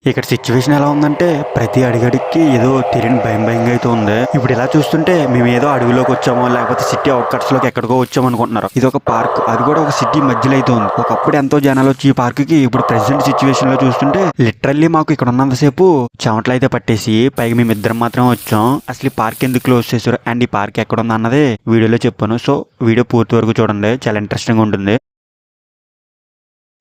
ఇక్కడ సిచ్యువేషన్ ఎలా ఉందంటే ప్రతి అడిగడికి ఏదో తెలియని భయం భయంగా అయితే ఉంది. ఇప్పుడు ఇలా చూస్తుంటే మేము ఏదో అడవిలోకి వచ్చామో లేకపోతే సిటీ అవుట్కట్స్ లోకి ఎక్కడికో వచ్చాము అనుకుంటున్నారు. ఇది ఒక పార్క్, అది కూడా ఒక సిటీ మధ్యలో అయితే ఉంది. ఒకప్పుడు ఎంతో జనాలు వచ్చి ఈ పార్క్ కి, ఇప్పుడు ప్రెసెంట్ సిచ్యువేషన్ లో చూస్తుంటే లిటరల్లీ మాకు ఇక్కడ ఉన్నంతసేపు చెమటలు అయితే పట్టేసి పైగా మేము ఇద్దరం మాత్రమే వచ్చాం. అసలు ఈ పార్క్ ఎందుకు క్లోజ్ చేశారు అండ్ ఈ పార్క్ ఎక్కడ ఉంది అన్నది వీడియోలో చెప్పాను. సో వీడియో పూర్తి వరకు చూడండి, చాలా ఇంట్రెస్టింగ్ ఉంటుంది.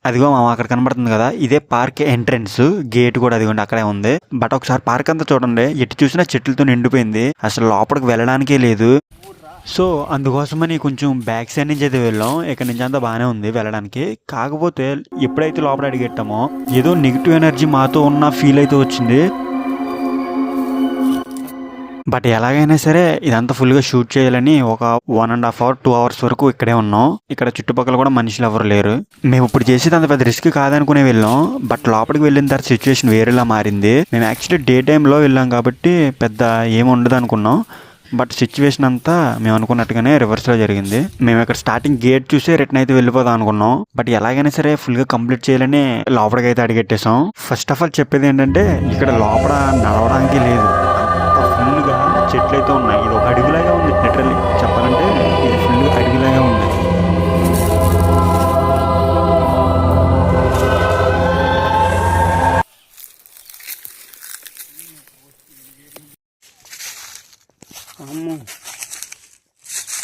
అదిగో మామ అక్కడ కనబడుతుంది కదా, ఇదే పార్క్ ఎంట్రన్స్ గేట్ కూడా అదిగోండి అక్కడే ఉంది. బట్ ఒకసారి పార్క్ అంతా చూడండి, ఎటు చూసినా చెట్లతో నిండిపోయింది, అసలు లోపలికి వెళ్ళడానికే లేదు. సో అందుకోసమని కొంచెం బ్యాక్ సైడ్ నుంచి అయితే వెళ్ళాం. ఇక్కడ నుంచి అంతా బాగానే ఉంది వెళ్ళడానికి. కాకపోతే ఎప్పుడైతే లోపల అడిగెట్టామో ఏదో నెగిటివ్ ఎనర్జీ మాతో ఉన్న ఫీల్ అయితే వచ్చింది. బట్ ఎలాగైనా సరే ఇదంతా ఫుల్గా షూట్ చేయాలని ఒక 1.5 hour 2 hours వరకు ఇక్కడే ఉన్నాం. ఇక్కడ చుట్టుపక్కల కూడా మనుషులు ఎవరు లేరు. మేము ఇప్పుడు చేసేది అంత పెద్ద రిస్క్ కాదనుకునే వెళ్ళాం. బట్ లోపలికి వెళ్ళిన తర్వాత సిచ్యువేషన్ వేరేలా మారింది. మేము యాక్చువల్లీ డే టైంలో వెళ్ళాం కాబట్టి పెద్ద ఏమి ఉండదు అనుకున్నాం. బట్ సిచ్యువేషన్ అంతా మేము అనుకున్నట్టుగానే రివర్స్లో జరిగింది. మేము ఇక్కడ స్టార్టింగ్ గేట్ చూసి రిటర్న్ అయితే వెళ్ళిపోదాం అనుకున్నాం. బట్ ఎలాగైనా సరే ఫుల్గా కంప్లీట్ చేయాలని లోపలికి అయితే అడిగెట్టేసాం. ఫస్ట్ ఆఫ్ ఆల్ చెప్పేది ఏంటంటే ఇక్కడ లోపల నడవడానికి లేదు, ఫుల్గా చెట్లు అయితే ఉన్నాయి. ఇది ఒక అడవిలాగా ఉంది, లిటరల్లీ చెప్పాలంటే ఇది ఫుల్గా అడవిలాగా ఉంది.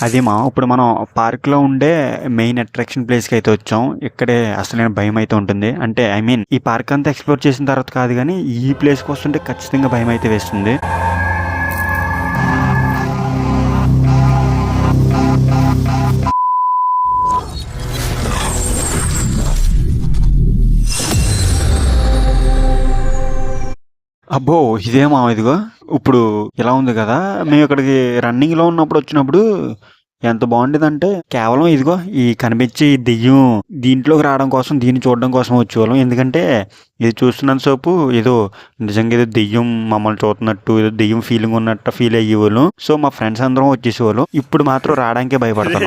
అది ఇప్పుడు మనం పార్క్లో ఉండే మెయిన్ అట్రాక్షన్ ప్లేస్కి అయితే వచ్చాం. ఇక్కడే అసలైన భయం అయితే ఉంటుంది. అంటే ఐ మీన్ ఈ పార్క్ అంతా ఎక్స్ప్లోర్ చేసిన తర్వాత కాదు, కానీ ఈ ప్లేస్కి వస్తుంటే ఖచ్చితంగా భయం అయితే వేస్తుంది. అబ్బో ఇదేమా, ఇదిగో ఇప్పుడు ఇలా ఉంది కదా, మేము ఇక్కడికి రన్నింగ్లో ఉన్నప్పుడు వచ్చినప్పుడు ఎంత బాగుండేదంటే కేవలం ఇదిగో ఈ కనిపించే దెయ్యం దీంట్లోకి రావడం కోసం, దీన్ని చూడడం కోసం వచ్చేవాళ్ళం. ఎందుకంటే ఇది చూస్తున్నంత సేపు ఏదో నిజంగా ఏదో దెయ్యం మమ్మల్ని చూస్తున్నట్టు, ఏదో దెయ్యం ఫీలింగ్ ఉన్నట్టు ఫీల్ అయ్యేవాళ్ళం. సో మా ఫ్రెండ్స్ అందరం వచ్చేసేవాళ్ళం. ఇప్పుడు మాత్రం రావడానికే భయపడతాం.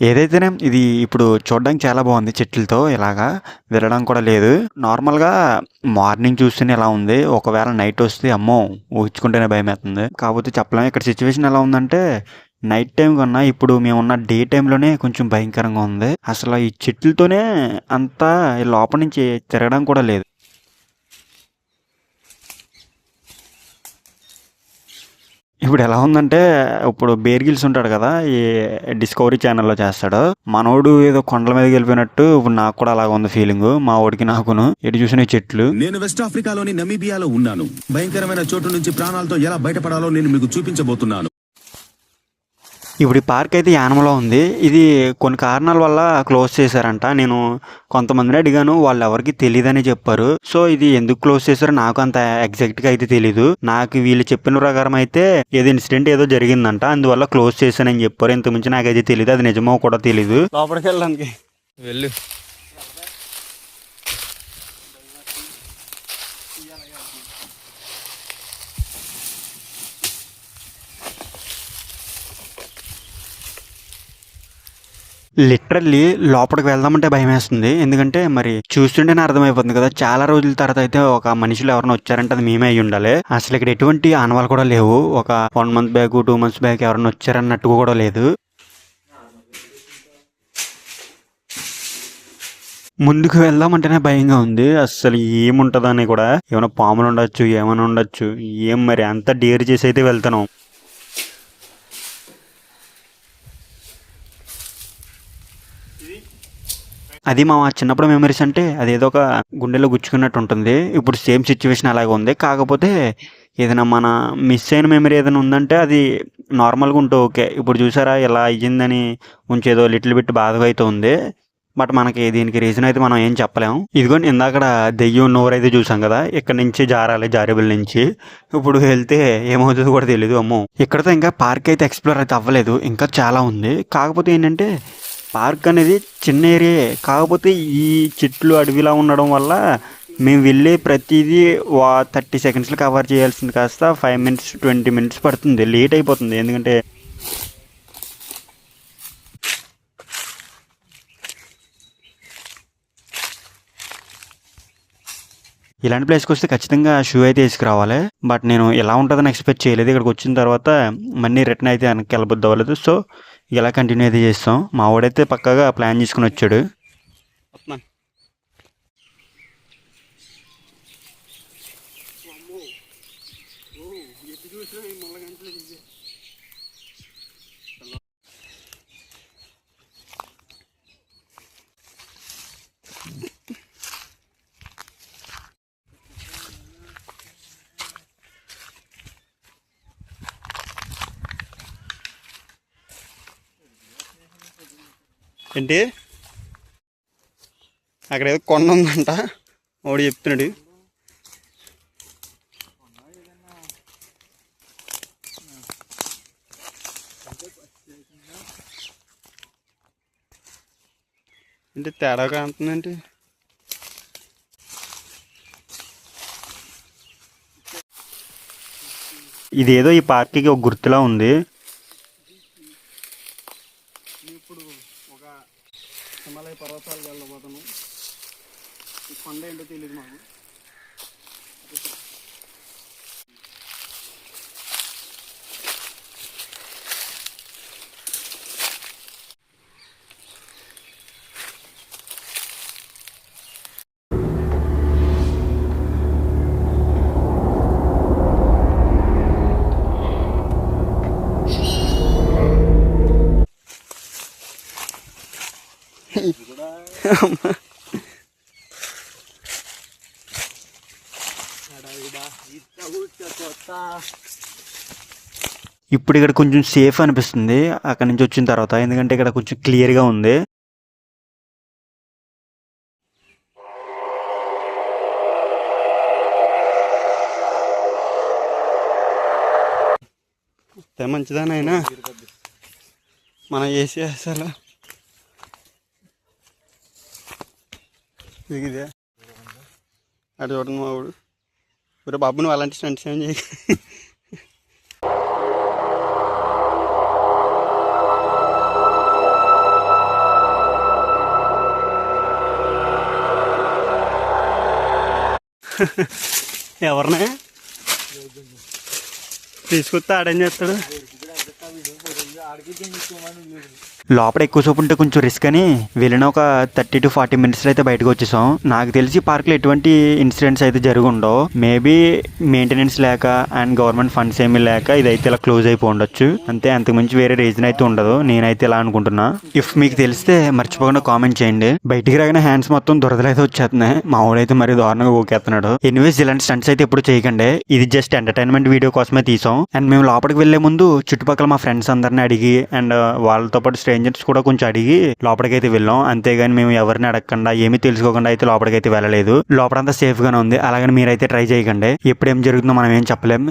ఏదైతేనే ఇది ఇప్పుడు చూడడానికి చాలా బాగుంది, చెట్లతో ఇలాగా వెళ్ళడం కూడా లేదు. నార్మల్గా మార్నింగ్ చూస్తేనే ఎలా ఉంది, ఒకవేళ నైట్ వస్తే అమ్మో ఊహించుకుంటేనే భయం అవుతుంది. కాకపోతే చెప్పలేము. ఇక్కడ సిచ్యువేషన్ ఎలా ఉందంటే నైట్ టైం కన్నా ఇప్పుడు మేమున్న డే టైంలోనే కొంచెం భయంకరంగా ఉంది. అసలు ఈ చెట్లతోనే అంతా లోపల నుంచి తిరగడం కూడా లేదు. ఇప్పుడు ఎలా ఉందంటే, ఇప్పుడు బేర్ గిల్స్ ఉంటాడు కదా, ఈ డిస్కవరీ ఛానల్లో చేస్తాడు, మనోడు ఏదో కొండల మీదకి వెళ్ళిపోయినట్టు ఇప్పుడు నాకు కూడా అలాగ ఉంది ఫీలింగ్. మా ఓడికి నాకును ఎటు చూసిన చెట్లు. నేను వెస్ట్ ఆఫ్రికాలోని నమీబియాలో ఉన్నాను. భయంకరమైన చోటు నుంచి ప్రాణాలతో ఎలా బయటపడాలో నేను మీకు చూపించబోతున్నాను. ఇప్పుడు ఈ పార్క్ అయితే యానమలో ఉంది. ఇది కొన్ని కారణాల వల్ల క్లోజ్ చేశారంట. నేను కొంతమందిని అడిగాను, వాళ్ళు ఎవరికి తెలియదని చెప్పారు. సో ఇది ఎందుకు క్లోజ్ చేశారో నాకు అంత ఎగ్జాక్ట్గా అయితే తెలీదు. నాకు వీళ్ళు చెప్పిన ప్రకారం అయితే ఏదో ఇన్సిడెంట్ ఏదో జరిగిందంట, అందువల్ల క్లోజ్ చేశానని చెప్పారు. ఇంతకుమించి నాకైతే తెలియదు, అది నిజమో కూడా తెలీదు. లోపలికి వెళ్ళడానికి వెళ్ళు. లిటరల్లీ లోపలికి వెళ్దామంటే భయం వేస్తుంది. ఎందుకంటే మరి చూస్తుంటేనే అర్థమైపోతుంది కదా, చాలా రోజుల తర్వాత అయితే ఒక మనుషులు ఎవరైనా వచ్చారంటే అది మేమే అయ్యి ఉండాలి. అసలు ఇక్కడ ఎటువంటి ఆనవాళ్ళు కూడా లేవు. ఒక 1 month బ్యాక్ 2 months బ్యాక్ ఎవరైనా వచ్చారన్నట్టు కూడా లేదు. ముందుకు వెళ్దామంటేనే భయంగా ఉంది. అసలు ఏముంటదని కూడా, ఏమైనా పాములు ఉండొచ్చు, ఏమైనా ఉండొచ్చు, ఏం మరి అంత డేర్ చేసి అయితే వెళ్తున్నాం. అది మా చిన్నప్పుడు మెమరీస్ అంటే అదేదో ఒక గుండెలో గుచ్చుకున్నట్టు ఉంటుంది. ఇప్పుడు సేమ్ సిచ్యువేషన్ అలాగే ఉంది. కాకపోతే ఏదైనా మన మిస్ అయిన మెమరీ ఏదైనా ఉందంటే అది నార్మల్గా ఉంటే ఓకే. ఇప్పుడు చూసారా ఇలా అయ్యిందని కొంచెం ఏదో లిటిల్ బిట్ బాధగా అయితే ఉంది. బట్ మనకి దీనికి రీజన్ అయితే మనం ఏం చెప్పలేము. ఇదిగోండి ఇందాక దెయ్యం నోరు అయితే చూసాం కదా, ఇక్కడ నుంచి జారాలి జారేబుల్ నుంచి. ఇప్పుడు వెళ్తే ఏమవుతుందో కూడా తెలియదు. అమ్మో ఇక్కడతో ఇంకా పార్క్ అయితే ఎక్స్ప్లోర్ అయితే అవ్వలేదు, ఇంకా చాలా ఉంది. కాకపోతే ఏంటంటే పార్క్ అనేది చిన్న ఏరియా, కాకపోతే ఈ చెట్లు అడవిలా ఉండడం వల్ల మేము వెళ్ళే ప్రతిదీ 30 secondsలో కవర్ చేయాల్సింది కాస్త 5 minutes 20 minutes పడుతుంది, లేట్ అయిపోతుంది. ఎందుకంటే ఇలాంటి ప్లేస్కి వస్తే ఖచ్చితంగా షూ అయితే వేసుకురావాలి. బట్ నేను ఎలా ఉంటుందని ఎక్స్పెక్ట్ చేయలేదు. ఇక్కడికి వచ్చిన తర్వాత మళ్ళీ రిటర్న్ అయితే వెనక్కి వెళ్ళబుద్ది అవ్వలేదు. సో ఇలా కంటిన్యూ అయితే చేస్తాం. మా వాడైతే పక్కాగా ప్లాన్ చేసుకుని వచ్చాడు. వస్తున్నాను. ఏంటి అక్కడ ఏదో కొండ ఉందంట, వాడు చెప్తున్నాడు. అంటే తేడా కాంతుందంటే ఇదేదో ఈ పార్క్కి ఒక గుర్తులా ఉంది. ఇప్పుడు ఒక హిమాలయ పర్వతాలకు వెళ్ళబోతాను. ఈ కొండ ఏంటో తెలియదు మాకు. ఇప్పుడు ఇక్కడ కొంచెం సేఫ్ అనిపిస్తుంది అక్కడ నుంచి వచ్చిన తర్వాత, ఎందుకంటే ఇక్కడ కొంచెం క్లియర్గా ఉంది. మంచిదానైనా మన ఏసీ అసలు ఇదే అటు చూడండి మా వాడు. ఇప్పుడు బాబు నువ్వు అలాంటి స్టంట్స్ ఏం చేయ. ఎవరినే తీసుకొస్తే ఆడేం చేస్తాడు. లోపల ఎక్కువసేపు ఉంటే కొంచెం రిస్క్ అని వెళ్ళిన ఒక 30 to 40 minutes అయితే బయటకు వచ్చేసాం. నాకు తెలిసి పార్క్లో ఎటువంటి ఇన్సిడెంట్స్ అయితే జరిగి ఉండవు. మేబీ మెయింటెనెన్స్ లేక అండ్ గవర్నమెంట్ ఫండ్స్ ఏమీ లేక ఇదైతే ఇలా క్లోజ్ అయిపోయి ఉండొచ్చు అంతే. అంతకుమించి వేరే రీజన్ అయితే ఉండదు, నేనైతే ఇలా అనుకుంటున్నా. ఇఫ్ మీకు తెలిస్తే మర్చిపోకుండా కామెంట్ చేయండి. బయటికి రాగానే హ్యాండ్స్ మొత్తం దురదలైతే వచ్చేస్తున్నాయి. మా వాడైతే మరి దారుణంగా ఊకేస్తున్నాడు. ఎనీవేస్ ఇలాంటి స్టంట్స్ అయితే ఎప్పుడు చేయకండి. ఇది జస్ట్ ఎంటర్టైన్మెంట్ వీడియో కోసమే తీసాం. అండ్ మేము లోపలికి వెళ్లే ముందు చుట్టుపక్కల మా ఫ్రెండ్స్ అందరిని అడిగి అండ్ వాళ్ళతో పాటు స్ట్రేంజర్స్ కూడా కొంచెం అడిగి లోపలికైతే వెళ్ళాం. అంతేగాని మేము ఎవరిని అడగకుండా ఏమీ తెలుసుకోకుండా అయితే లోపలికైతే వెళ్ళలేదు. లోపలంతా సేఫ్ గానే ఉంది. అలాగని మీరైతే ట్రై చేయకండి. ఎప్పుడేం జరుగుతుందో మనం ఏం చెప్పలేం.